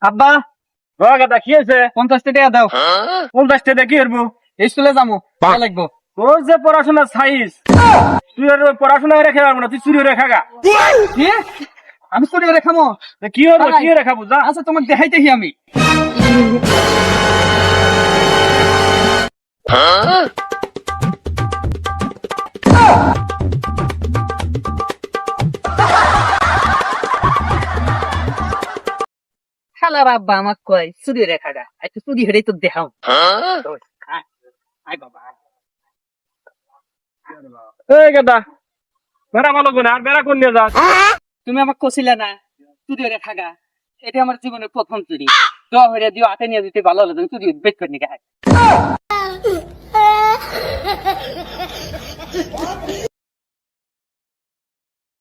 আব্বা গাদা কি হয়েছে? 50 টাকা দাও। 50 টাকা কি করবো? স্কুলে যাবো, টাকা লাগবো। তোর যে পড়াশোনার সাইজ, তুই আর ওই পড়াশোনা রেখে পারবো না, তুই চুরি রেখা গা। কি? আমি চুরি করে খামো? কি হবো? কি রেখা বুঝা? আচ্ছা তোমার দেখাইতেহি আমি। শালার আব্বা আমাক কয় চুরি রেখা গা, আচ্ছা চুরি হেরে তো দেখাও। আয় বাবা আয়। এই গাদা, বেড়া ভালো করে আর বেড়া কোন নিয়ে যাস? তুমি আমাকে কছিলা না চুরি রেখা গা, এটা আমার জীবনের প্রথম চুরি। তো হইয়া দিও, হাতে নিয়ে দিতে ভালো হলো, তুমি চুরি বের করে নিয়ে